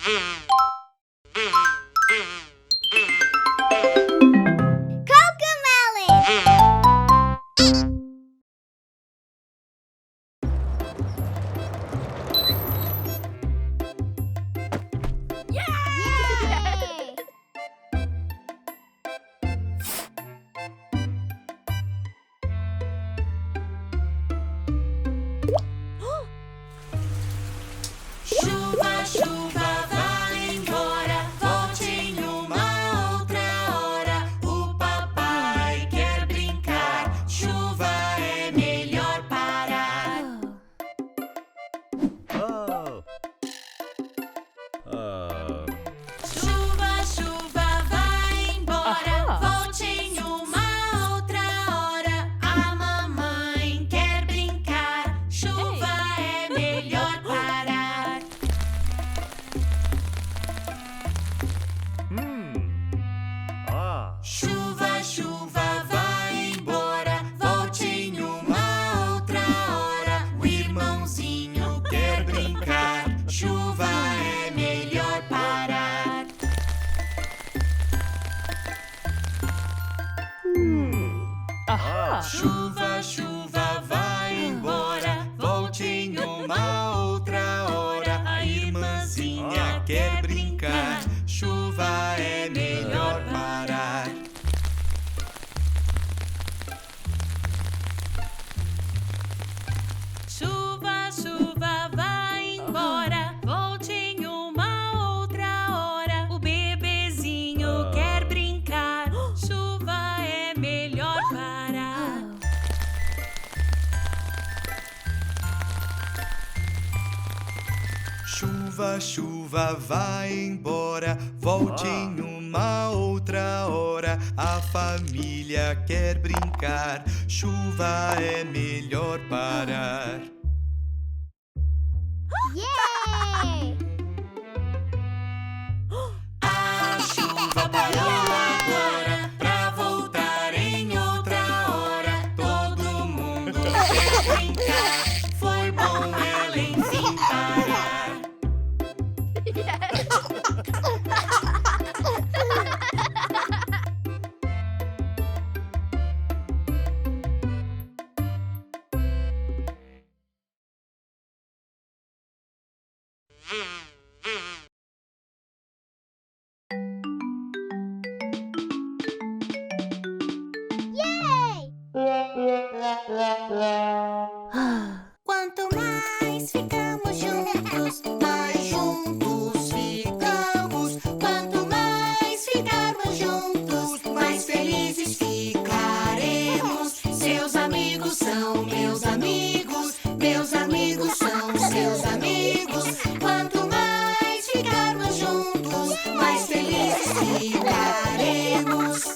Chuva, chuva, vai embora, volte em uma outra hora. O papai quer brincar, chuva é melhor parar. Chuva, chuva, vai embora, volte em uma outra hora. A mamãe quer brincar, chuva é melhor parar. Chuva, chuva, vai embora, volte em uma outra hora. O irmãozinho quer brincar, chuva é melhor parar. Chuva, chuva, vai embora, volte em uma outra hora. A irmãzinha quer brincar, chuva é melhor parar. Chuva, chuva, vai embora, volte em uma outra hora. O bebezinho quer brincar, chuva é melhor parar. Chuva, chuva, vai embora, volte em uma outra hora. A família quer brincar, chuva é melhor parar. Yay! A chuva parou agora, pra voltar em outra hora. Todo mundo quer brincar, foi bom ela enfim parar. Quanto mais ficamos juntos, mais juntos ficamos. Quanto mais ficarmos juntos, mais felizes ficaremos. Seus amigos são meus amigos, meus amigos são seus amigos. Quanto mais ficarmos juntos, mais felizes ficaremos.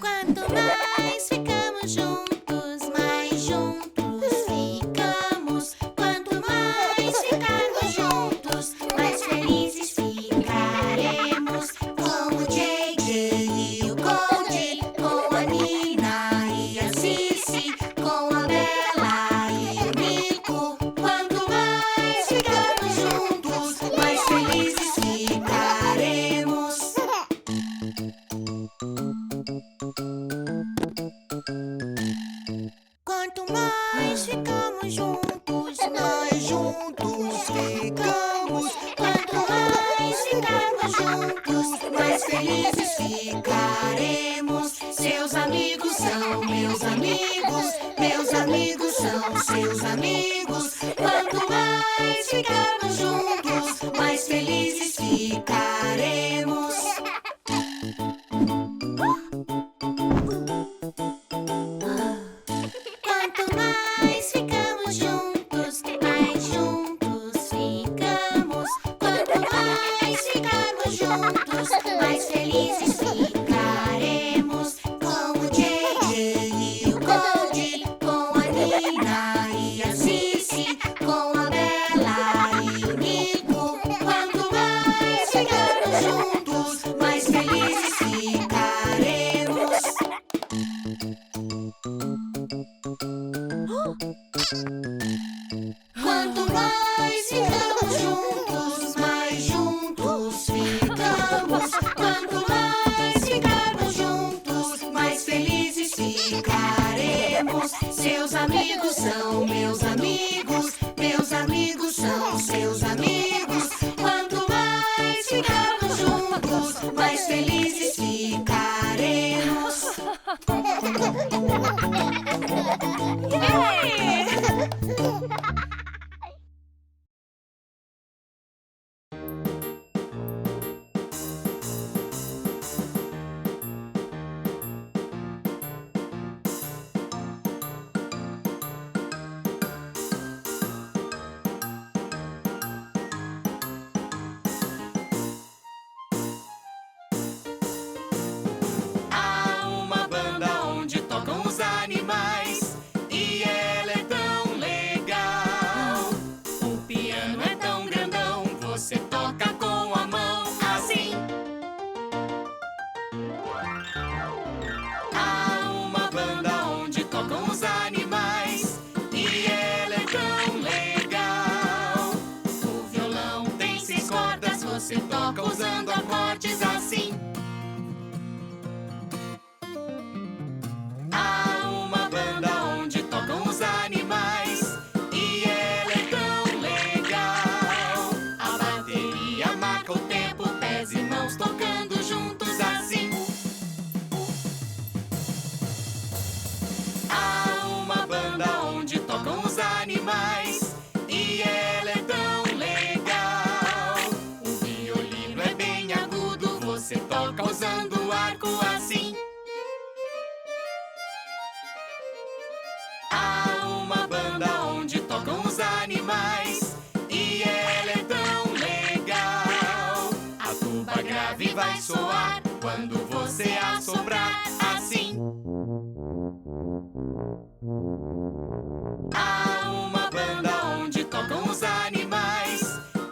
Quanto mais ficamos juntos, mais juntos ficamos. Quanto mais ficarmos juntos, mais felizes ficaremos. Com o JJ e o Gold, com a Nina e a Cici, com a Bela e o Nico. Quanto mais ficarmos juntos, mais felizes ficaremos. Quanto mais ficamos juntos, mais juntos ficamos. Quanto mais ficarmos juntos, mais felizes ficaremos. Seus amigos são meus amigos, meus amigos são seus amigos. Quanto mais ficarmos juntos, mais felizes ficaremos. Quanto mais ficamos juntos, mais juntos ficamos. Quanto mais ficarmos juntos, mais felizes ficaremos. Com o JJ e o Gold, com a Nina e a Cici, com a Bela e o Nico. Quanto mais ficarmos juntos, mais felizes ficaremos. Quanto mais ficamos juntos, mais juntos ficamos. Quanto mais ficarmos juntos, mais felizes ficaremos. Seus amigos são meus amigos, meus amigos são seus amigos. Quanto mais ficarmos juntos, mais felizes ficaremos. Há uma banda onde tocam os animais e ela é tão legal. O piano é tão grandão, você toca com a mão assim. Há uma banda onde tocam os animais e ela é tão legal. O violão tem 6 cordas, você toca usando acordes assim. Há uma banda onde tocam os animais e ela é tão legal. A bateria marca o tempo, pés e mãos tocando juntos assim. Há uma banda onde tocam os animais e ela é tão legal. O violino é bem agudo, você toca usando o arco assim. Há uma banda onde tocam os animais e ela é tão legal. A tuba grave vai soar quando você assoprar assim. Há uma banda onde tocam os animais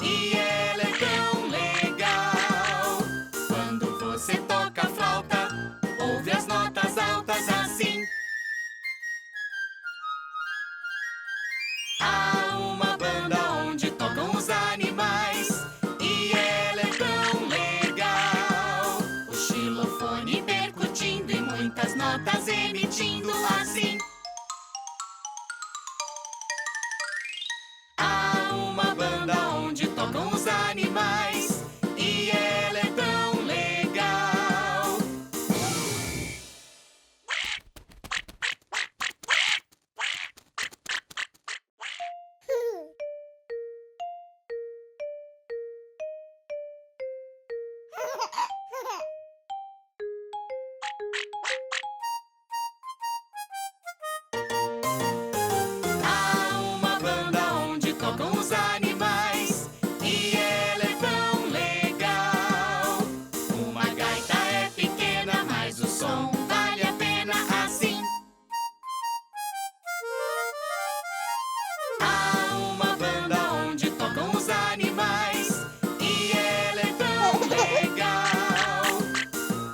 e ela é tão legal. Quando você toca a flauta, ouve as notas altas assim. Há uma banda onde tocam os animais e ela é tão legal. O xilofone percutindo e muitas notas emitindo assim. Há uma banda onde tocam os animais e ela é tão legal. Há uma banda onde tocam os animais e ela é tão legal. Uma gaita é pequena, mas o som vale a pena assim. Há uma banda onde tocam os animais e ela é tão legal.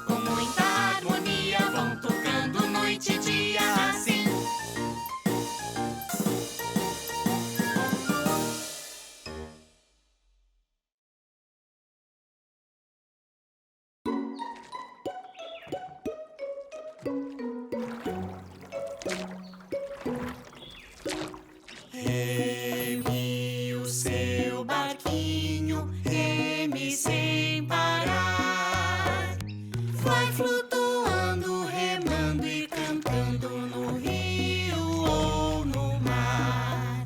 Com muita harmonia vão tocando noite e dia assim. Reme o seu barquinho, reme sem parar. Vai flutuando, remando e cantando no rio ou no mar.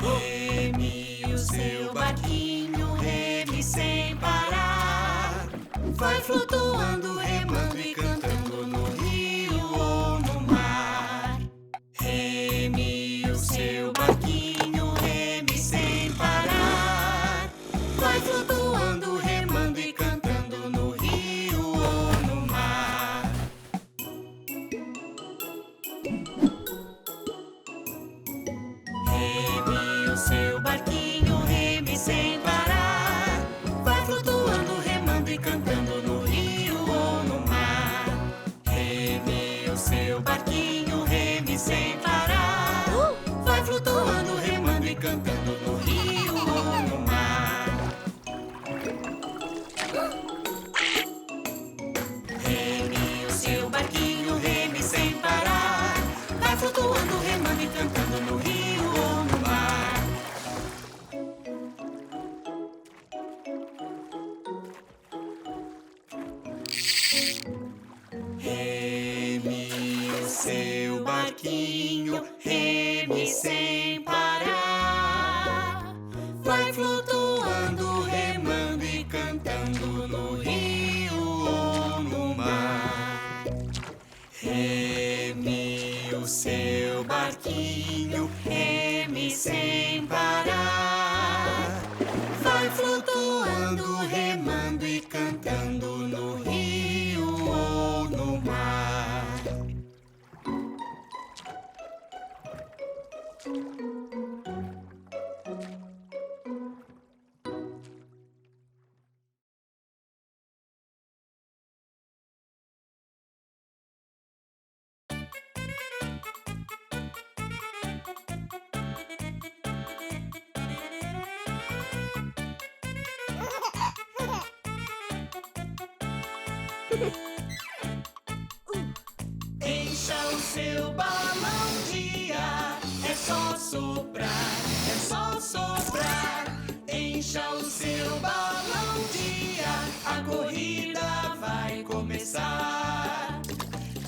Reme o seu barquinho, reme sem parar. Vai flutuando, remando e cantando no rio ou no mar. Reme o seu barquinho, reme sem parar. Vai flutuando, remando e cantando no rio ou no mar. Reme o seu barquinho, reme sem parar. Vai flutuando, remando e cantando no rio seu barquinho, reme sem parar. Vai flutuando, remando e cantando no rio ou no mar. Reme o seu barquinho, reme sem parar. Vai flutuando, remando e cantando no rio ou no mar. Reme o seu barquinho, reme sem parar. Vai flutuando, remando e cantando no rio ou no mar. Encha o seu balão de ar, é só soprar, é só soprar. Encha o seu balão de ar, a corrida vai começar.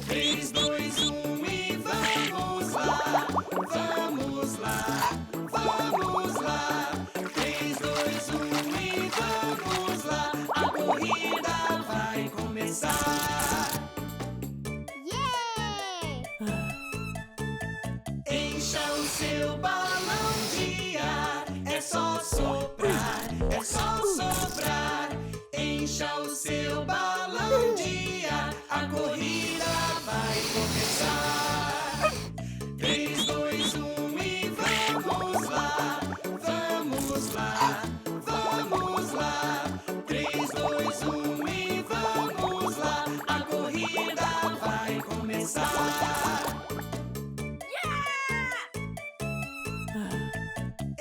3, 2, 1 e vamos lá, vamos lá, vamos lá. 3, 2, 1 e vamos lá, a corrida vai começar. Encha o seu balão de ar, é só soprar, é só soprar. Encha o seu balão de ar, a corrida vai começar. 3, 2, 1 e vamos lá, vamos lá, vamos lá. 3, 2, 1 e vamos lá, a corrida vai começar.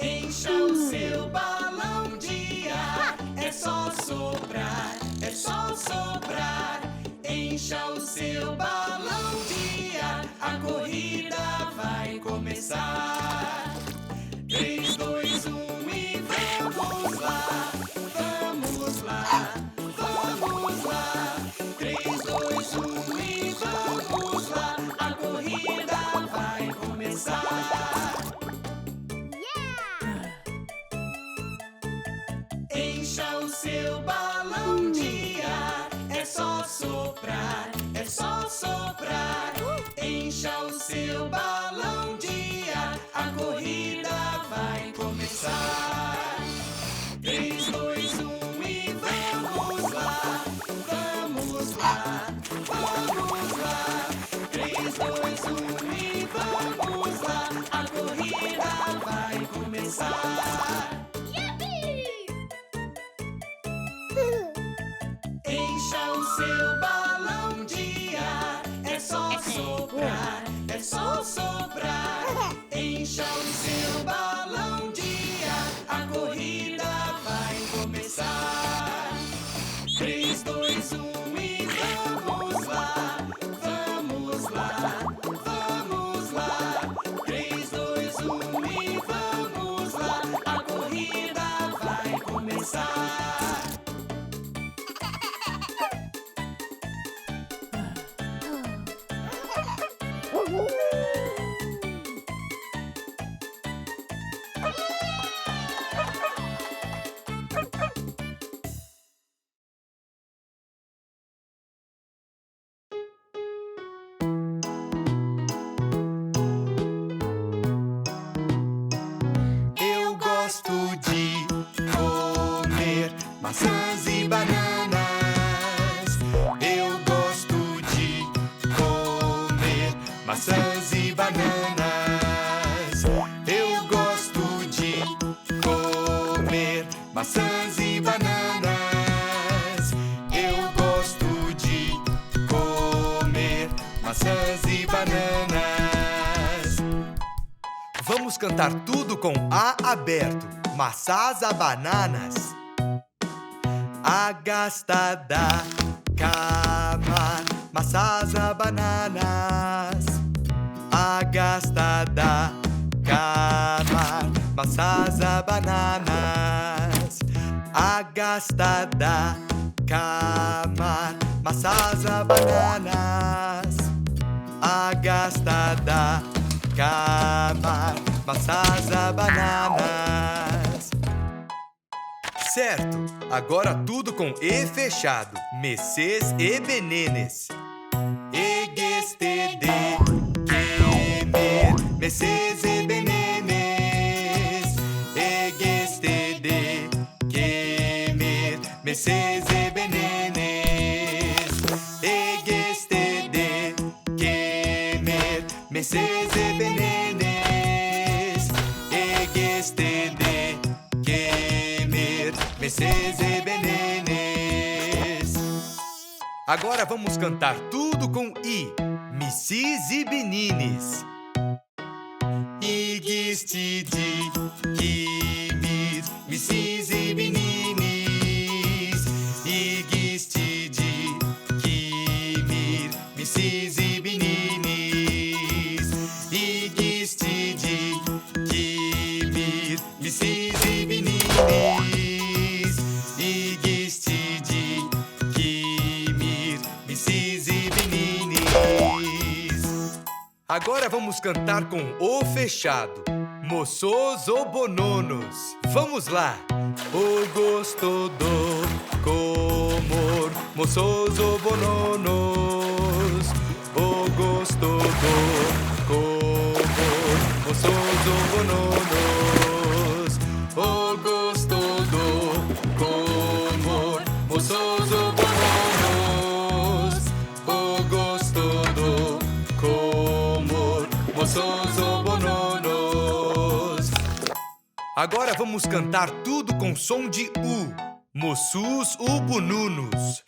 Encha o seu balão de ar, é só soprar, é só soprar. Encha o seu balão de ar, a corrida vai começar. 3, 2, 1 e vamos lá, vamos lá, vamos lá. 3, 2, 1 e vamos lá, a corrida vai começar. Encha o seu balão de ar, é só soprar, é só soprar. Encha o seu balão de ar, a corrida vai começar. 3, 2, 1 e vamos lá, vamos lá, vamos lá. 3, 2, 1 e vamos lá, a corrida vai começar. Encha o seu balão de ar, é só soprar, é só soprar. Encha o seu balão de ar, a corrida vai começar. 3, 2, 1 e vamos lá, vamos lá, vamos lá. 3, 2, 1 e vamos lá, a corrida vai começar. Eu gosto de comer maçãs e bananas. Eu gosto de comer maçãs e bananas. Eu gosto de comer maçãs e bananas. Eu gosto de comer maçãs e bananas. Vamos cantar tudo com A aberto. Maçãs a bananas. Agastada cama, maçã maçãs, bananas. Agastada, camar, maçãs, bananas. Agastada, camar, maçãs, bananas. Agastada, camar, maçãs, bananas. Certo, agora tudo com E fechado. Messês e benenes. Egestede, quemer, messês e benenes. Egestede, quemer, messês e benenes. Egestede, quemer, messês e benenes. Egestede, quemer, messês e benenes. Agora vamos cantar tudo com I. Missis e benines. Igistidi, quimir, missis e benines. Igistidi, quimir, missis e benines. Igistidi, quimir, missis e benines. Igistidi, quimir, missis e benines. Agora vamos cantar com O fechado. Moços ou bononos. Vamos lá. O gosto do comor, moços ou bononos. O gosto do comor, moços ou bononos. O gosto do comor, moços ou bononos. O gosto do comor, moços ou bononos. Agora vamos cantar tudo com som de U. Moçus ou bonunos.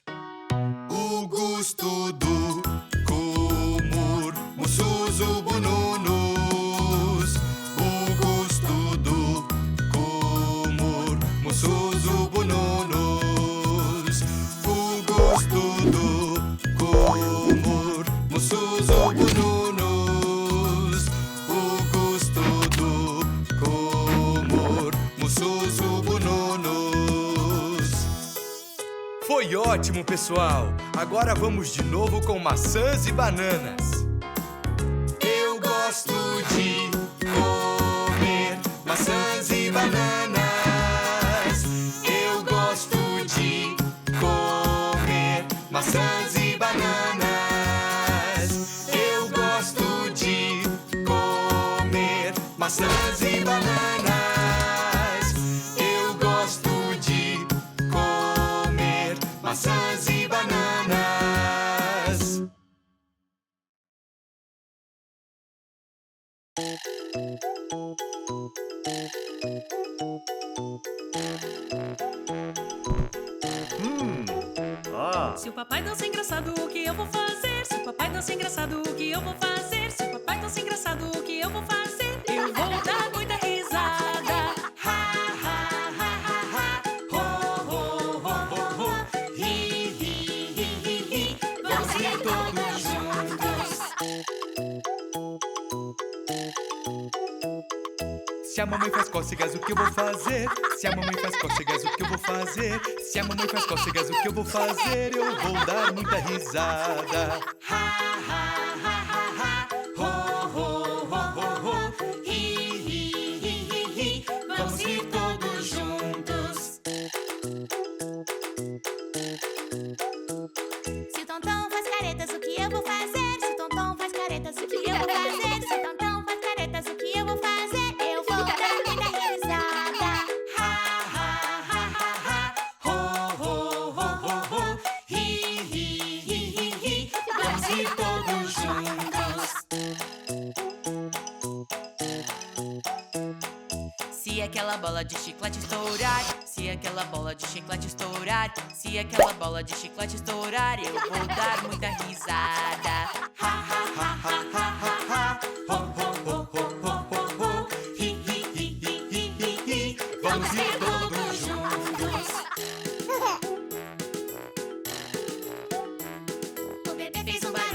O gosto do comor, moçus ou bonunos. O gosto do comor, moçus ou bonunos. O gosto do comor, moçus ou bonunos. O gosto do comor, moçus ou bonunos. Foi ótimo, pessoal! Agora vamos de novo com maçãs e bananas. Eu gosto de comer maçãs e bananas. Eu gosto de comer maçãs e bananas. Eu gosto de comer maçãs e bananas. Eu gosto de comer maçãs e bananas. Se o papai dança engraçado, o que eu vou fazer? Se o papai dança engraçado, o que eu vou fazer? Se o papai dança engraçado, o que eu vou fazer? Eu vou dar muita risada. Ha, ha, ha, ha, ha. Ho, ho, ho, ho, ho. Ri, ri, ri, ri, ri. Vamos rir todos juntos. Se a mamãe faz cócegas, o que eu vou fazer? Se a mamãe faz cócegas, o que eu vou fazer? Se a mamãe faz cócegas, o que eu vou fazer? Eu vou dar muita risada. Ha, ha, ha, ha, ha. Ho, ho, ho, ho, ho. Ri, ri, ri, ri, ri. Vamos rir todos juntos. Se o Tonton faz caretas, o que eu vou fazer? Se o Tonton faz caretas, o que eu vou fazer? Se o Tonton faz caretas, o que eu vou fazer? Eu vou dar muita risada. Ha, ha, ha, ha, ha. Ho, ho, ho, ho, ho. Ri, ri, ri, ri, ri. Vamos rir todos juntos. Se aquela bola de chiclete estourar, se aquela bola de chiclete estourar, se aquela bola de chiclete estourar, eu vou dar muita risada. Ha, ha, ha, ha, ha, ha, ha. Ho, ho, ho, ho, ho, ho, ho. Ri, ri, ri, ri, ri, ri, ri. Vamos rir todos juntos. O bebê fez um barulho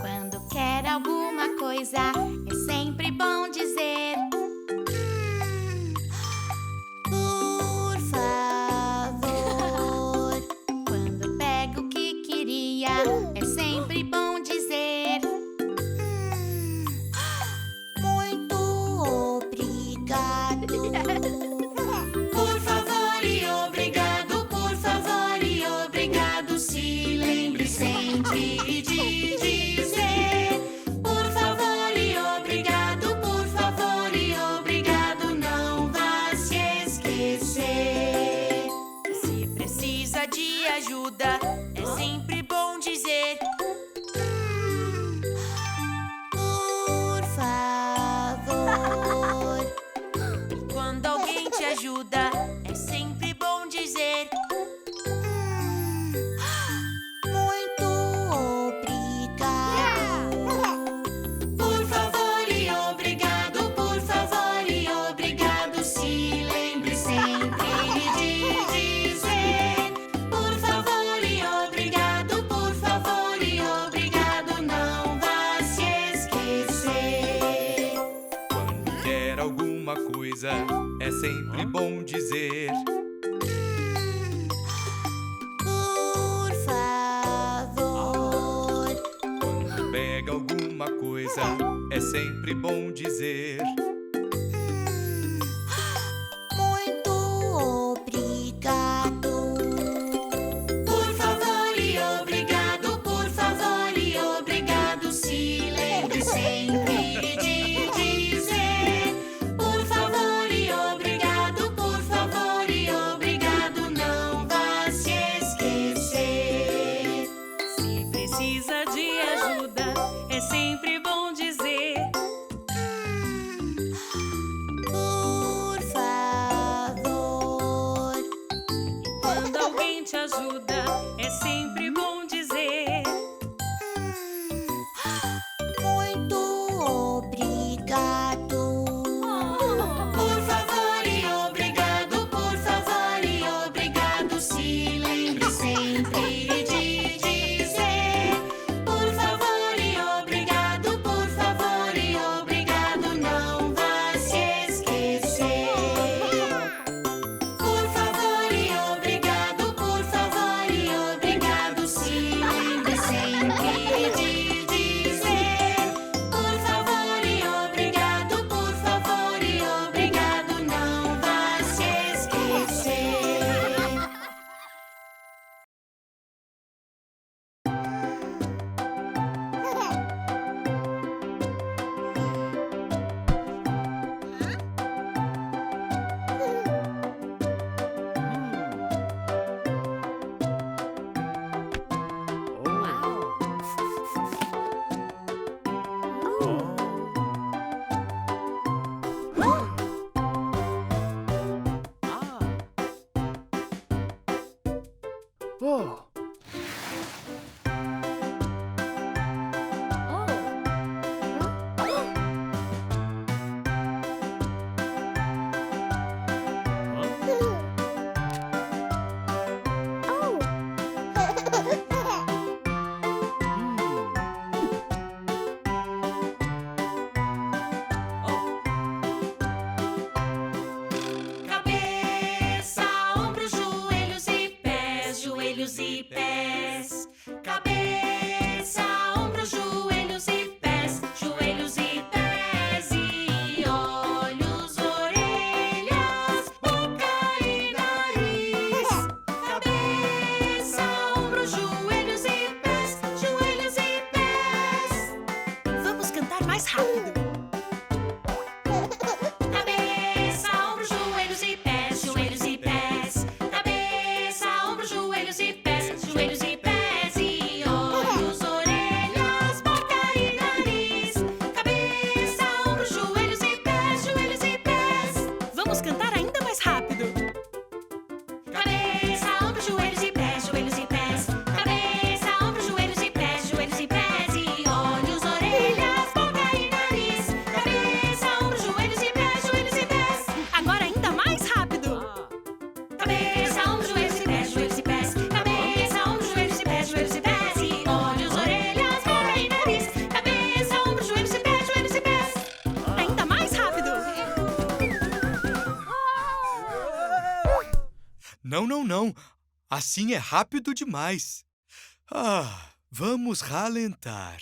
Quando quer alguma coisa, é sempre bom dizer: por favor. Quando pega o que queria, é sempre bom dizer: muito obrigado. Por favor e obrigado, por favor e obrigado. Se lembre sempre de dizer: por favor e obrigado, por favor e obrigado. Não vá se esquecer. Se precisa de ajuda, é sempre bom dizer: por favor. E quando alguém te ajuda, é sempre bom dizer: muito obrigado. Por favor e obrigado, por favor e obrigado. Se lembre sempre de dizer: por favor e obrigado, por favor e obrigado. Não vá se esquecer. Quando quer alguma coisa, é sempre bom dizer: Por favor. quando pega alguma coisa, é sempre bom dizer: Muito obrigado. Por favor e obrigado, por favor e obrigado. Se lembre sempre de dizer: por favor e obrigado, por favor e obrigado. Não vá se esquecer. Se precisa de ajuda, é sempre bom dizer: Por favor. e quando alguém te ajuda, é sempre bom dizer: Muito obrigado. Por favor e obrigado, por favor e obrigado. Se lembre sempre de dizer: por favor e obrigado, por favor e obrigado. Não vá se esquecer. Por favor e obrigado, por favor e obrigado. Se lembre sempre de dizer: por favor e obrigado, por favor e obrigado. Não vá se esquecer. Cabeça, ombros, joelhos e pés, joelhos e pés. Cabeça, ombros, joelhos e pés, joelhos e pés. E olhos, orelhas, boca e nariz. Cabeça, ombros, joelhos e pés, joelhos e pés. Vamos cantar mais rápido. Cabeça, ombros, joelhos e pés, joelhos e pés. Cabeça, ombros, joelhos e pés, joelhos Não, assim é rápido demais. Vamos ralentar.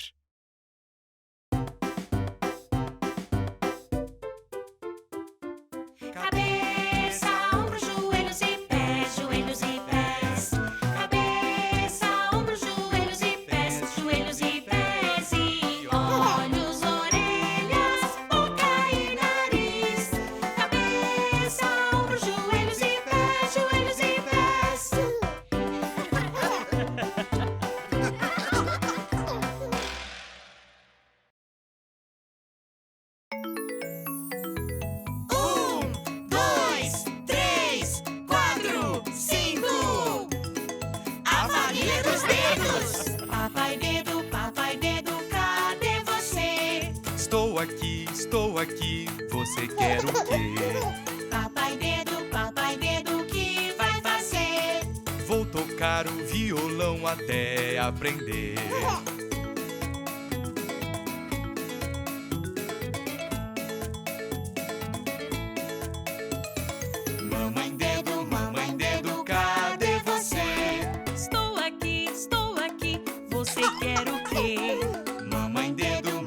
Cabeça, ombros, joelhos e pés, joelhos e pés. Cabeça, ombros, joelhos e pés, joelhos e pés. E olhos, orelhas, boca e nariz. Cabeça, ombros, joelhos e pés, joelhos e pés. Dois, três, quatro, cinco. A família dos dedos. Papai dedo, cadê você? Estou aqui, você quer o quê? Papai dedo, o que vai fazer? Vou tocar o violão até aprender. Mamãe dedo, cadê você? Estou aqui, você quer o quê? Mamãe dedo,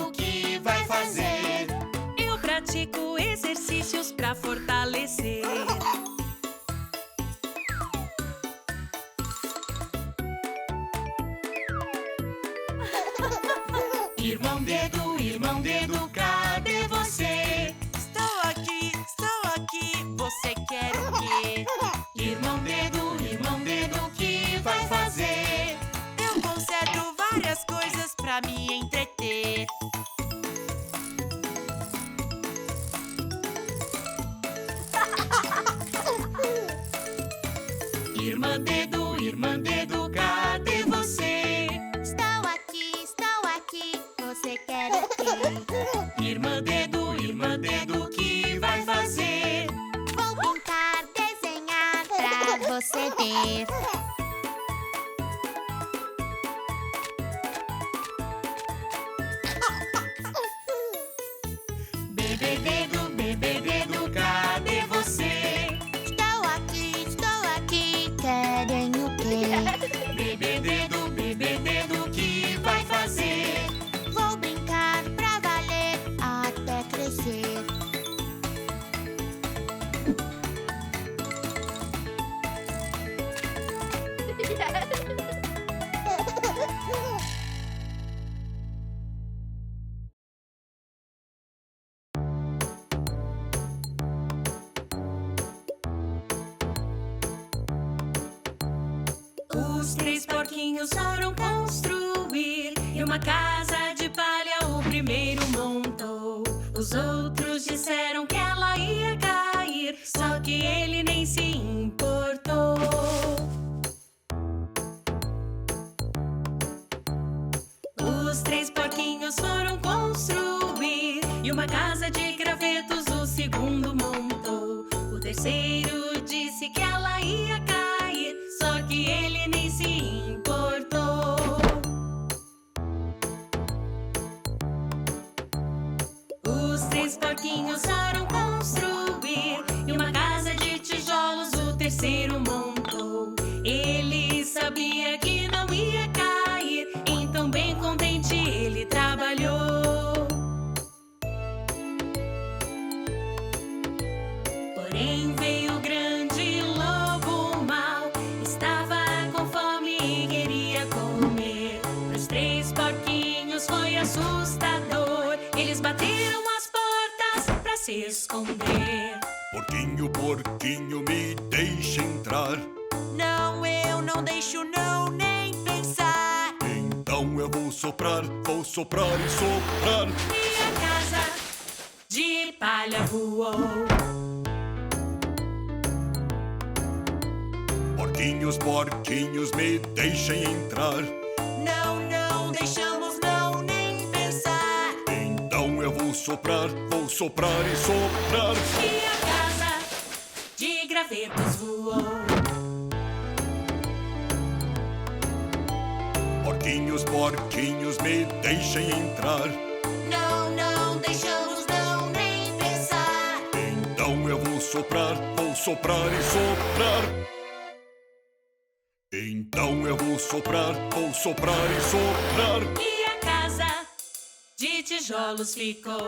o que vai fazer? Eu pratico exercícios pra fortalecer. Irmão dedo, cadê você? Estou aqui, você quer o quê? Irmão dedo, o que vai fazer? Eu conserto várias coisas pra me entreter. Irmã dedo, cadê você? Estou aqui, você quer o quê? Irmã dedo, o que vai fazer? Vou pintar, desenhar pra você ver. Bebê dedo, cadê você? Estou aqui, querem o quê? Bebê dedo, o que vai fazer? Vou brincar pra valer até crescer. Os três porquinhos foram construir e uma casa de palha o primeiro montou. Os outros disseram que ela ia cair, só que ele nem se importou. Os três porquinhos foram construir e uma casa de gravetos o segundo montou. O terceiro disse que ela ia cair, só que ele nem se importou. Os três porquinhos foram construir e uma casa de tijolos o terceiro montou. Ele sabia que não ia cair, então bem contente ele trabalhou. Porém veio o grande lobo mau, estava com fome e queria comer. Pros três porquinhos foi assustador, eles bateram as portas pra se esconder. Porquinho, me deixa entrar. Não, eu não deixo não, nem pensar. Então eu vou soprar e soprar. E a casa de palha voou. Porquinhos, me deixem entrar. Não, não deixamos não, nem pensar. Então eu vou soprar e soprar. E a casa de gravetos voou. Porquinhos, me deixem entrar. Não, não deixamos não, nem pensar. Então eu vou soprar e soprar. Então eu vou soprar e soprar. E a casa de tijolos ficou.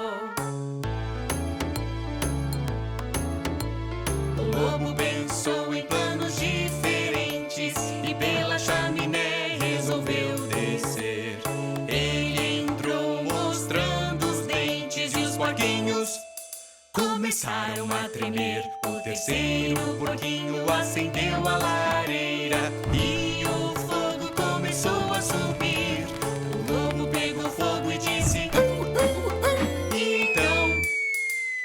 O lobo pensou em planos diferentes e pela chaminé resolveu descer. Ele entrou mostrando os dentes e os porquinhos começaram a tremer. O terceiro porquinho acendeu a lareira e o fogo começou a subir. O lobo pegou fogo e disse então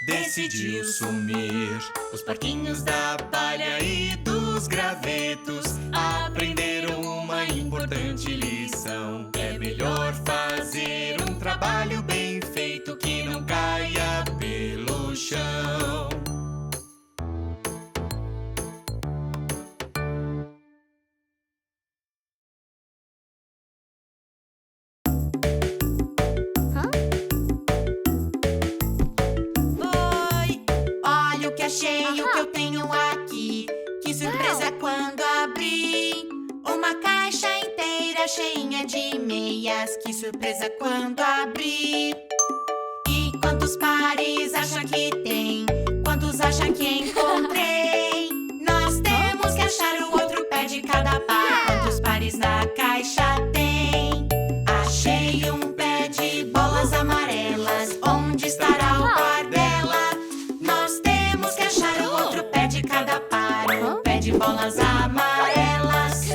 decidiu sumir. Os porquinhos da palha e dos gravetos aprenderam uma importante lição. É melhor fazer um trabalho bem feito que não caia pelo chão. Oi, olha o que achei, o que eu tenho aqui. Que surpresa quando abri uma caixa inteira cheinha de meias. Que surpresa quando abri. E quantos pares acha que tem? Quantos acha que encontrei? Nós temos que achar o outro pé de cada par. Quantos pares na caixa tem? Achei um pé de bolas amarelas. Onde estará o par dela? Nós temos que achar o outro pé de cada par. O pé de bolas amarelas.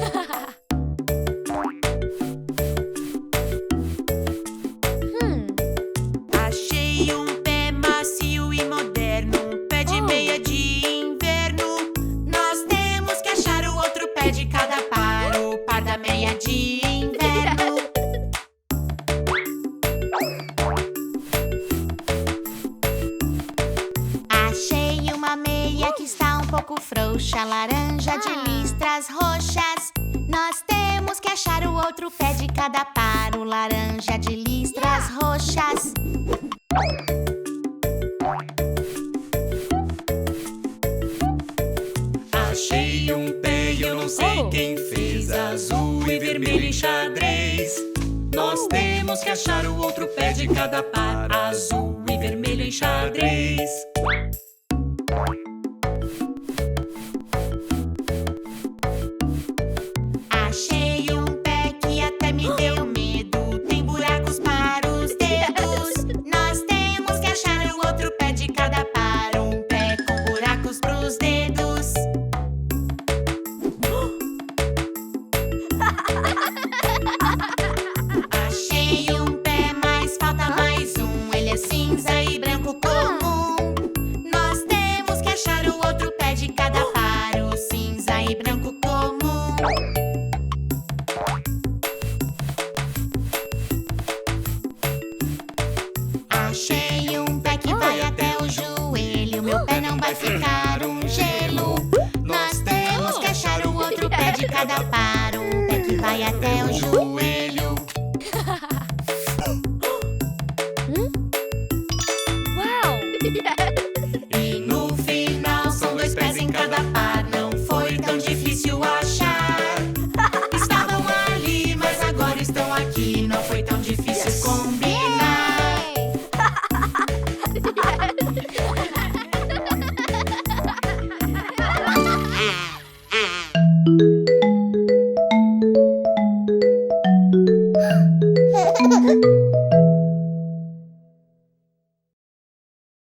Achei um pé macio e moderno, um pé de meia de inverno. Nós temos que achar o outro pé de cada par, o par da meia de inverno. Achei uma meia que está um pouco frouxa, laranja de listras roxas. Nós temos que achar o outro pé de cada par, o laranja de listras roxas. Achei um pé e eu não sei quem fez, azul e vermelho em xadrez. Nós temos que achar o outro pé de cada par, azul e vermelho em xadrez. Achei um pé que até me deu medo, tem buracos para os dedos. Nós temos que achar o outro pé de cada par, um pé com buracos pros dedos. Achei um pé, mas falta mais um. Ele é cinza e branco comum. Nós temos que achar o outro pé de cada par, o cinza e branco comum. Achei um pé que vai até o joelho. Meu pé não vai ficar um gelo. Nós temos que achar o outro pé de cada par, um pé que vai até o joelho. Uau! E no final são dois pés em cada par. Não foi tão difícil achar. Estavam ali, mas agora estão aqui. Não foi tão difícil combinar.